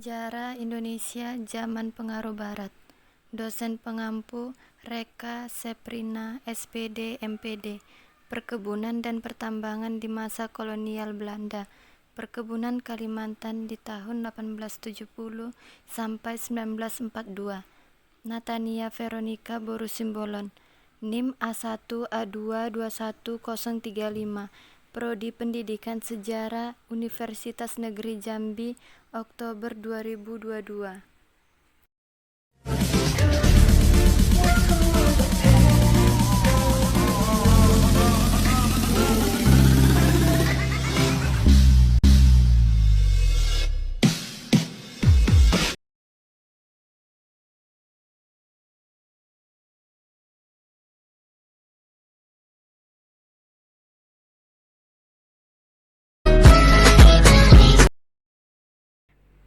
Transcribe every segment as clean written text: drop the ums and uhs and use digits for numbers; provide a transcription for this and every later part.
Sejarah Indonesia Zaman Pengaruh Barat. Dosen pengampu Reka Seprina, SPD, MPD. Perkebunan dan pertambangan di masa kolonial Belanda. Perkebunan Kalimantan di tahun 1870 sampai 1942. Natania Veronica Borusimbolon, NIM A1A2210035, Prodi Pendidikan Sejarah Universitas Negeri Jambi, Oktober 2022.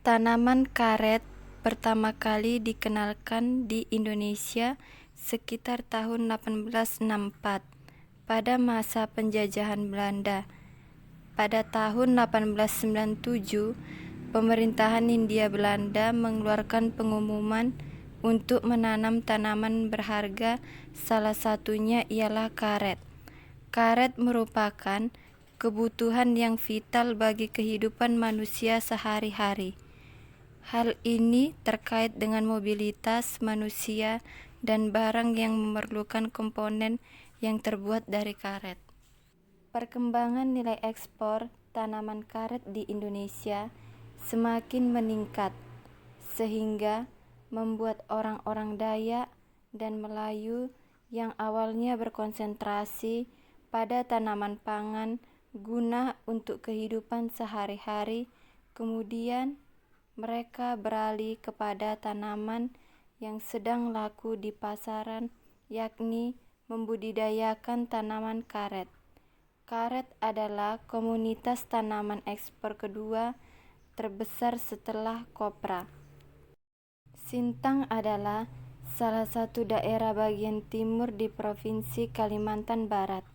Tanaman karet pertama kali dikenalkan di Indonesia sekitar tahun 1864 pada masa penjajahan Belanda. Pada tahun 1897, pemerintahan Hindia Belanda mengeluarkan pengumuman untuk menanam tanaman berharga, salah satunya ialah karet. Karet merupakan kebutuhan yang vital bagi kehidupan manusia sehari-hari. Hal ini terkait dengan mobilitas manusia dan barang yang memerlukan komponen yang terbuat dari karet. Perkembangan nilai ekspor tanaman karet di Indonesia semakin meningkat, sehingga membuat orang-orang Dayak dan Melayu yang awalnya berkonsentrasi pada tanaman pangan guna untuk kehidupan sehari-hari, kemudian mereka beralih kepada tanaman yang sedang laku di pasaran, yakni membudidayakan tanaman karet. Karet adalah komunitas tanaman ekspor kedua terbesar setelah kopra. Sintang adalah salah satu daerah bagian timur di Provinsi Kalimantan Barat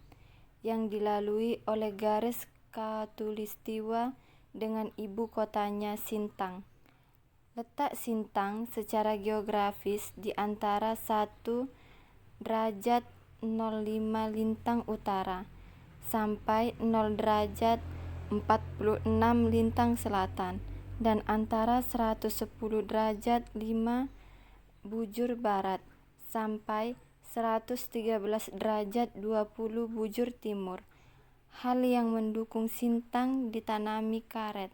yang dilalui oleh garis khatulistiwa dengan ibu kotanya Sintang. Letak Sintang secara geografis di antara 1 derajat 05 lintang utara sampai 0 derajat 46 lintang selatan dan antara 110 derajat 5 bujur barat sampai 113 derajat 20 bujur timur. Hal yang mendukung Sintang ditanami karet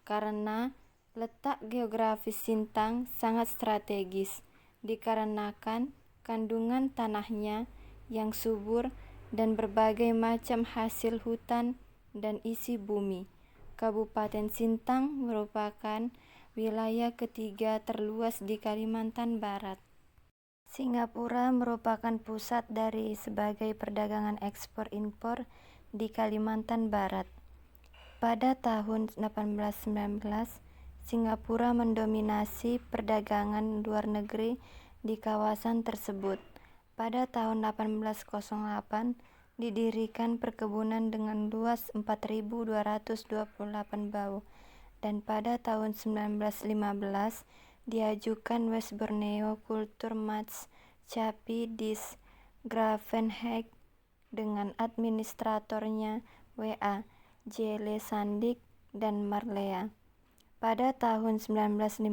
karena letak geografis Sintang sangat strategis dikarenakan kandungan tanahnya yang subur dan berbagai macam hasil hutan dan isi bumi. Kabupaten Sintang merupakan wilayah ketiga terluas di Kalimantan Barat. Singapura merupakan pusat dari sebagai perdagangan ekspor-impor di Kalimantan Barat. Pada tahun 1819, Singapura mendominasi perdagangan luar negeri di kawasan tersebut. Pada tahun 1808, didirikan perkebunan dengan luas 4.228 bau, dan pada tahun 1915 diajukan West Borneo Culture Match Capi dis Gravenhage dengan administratornya W.A. J.L. Sandik dan Marlea. Pada tahun 1915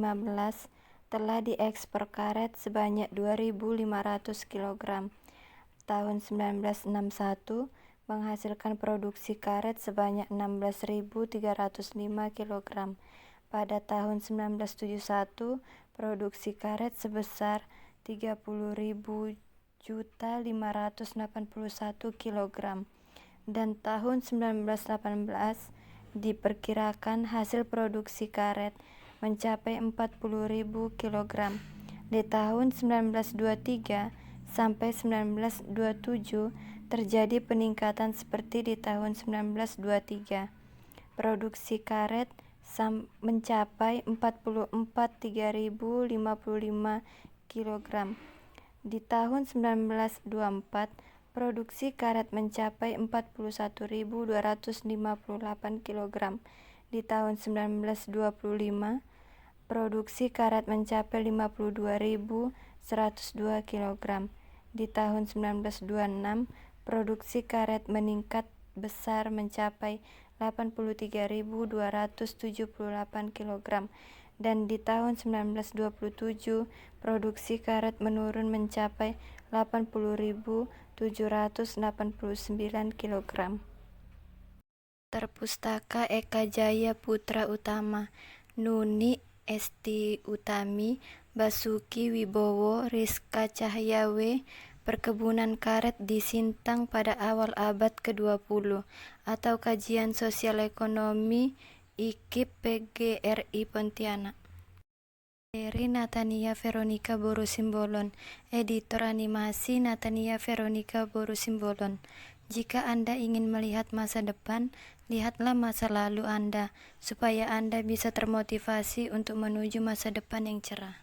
telah diekspor karet sebanyak 2.500 kg. Tahun 1961 menghasilkan produksi karet sebanyak 16.305 kg. Pada tahun 1971 produksi karet sebesar 30.581 kg. Dan tahun 1918 diperkirakan hasil produksi karet mencapai 40.000 kg. Di tahun 1923 sampai 1927 terjadi peningkatan seperti di tahun 1923. Produksi karet mencapai 44.355 kg. Di tahun 1924 produksi karet mencapai 41.258 kg. Di tahun 1925 produksi karet mencapai 52.102 kg. Di tahun 1926, produksi karet meningkat besar mencapai 83.278 kg. Dan di tahun 1927, produksi karet menurun mencapai 80.789 kg. Terpustaka Eka Jaya Putra Utama, Nuni Esti Utami, Basuki Wibowo, Rizka Cahya W. Perkebunan karet di Sintang pada awal abad ke-20 atau Kajian Sosial Ekonomi IKIP PGRI Pontianak. Dari Natania Veronica Borusimbolon, editor animasi Natania Veronica Borusimbolon. Jika Anda ingin melihat masa depan, lihatlah masa lalu Anda, supaya Anda bisa termotivasi untuk menuju masa depan yang cerah.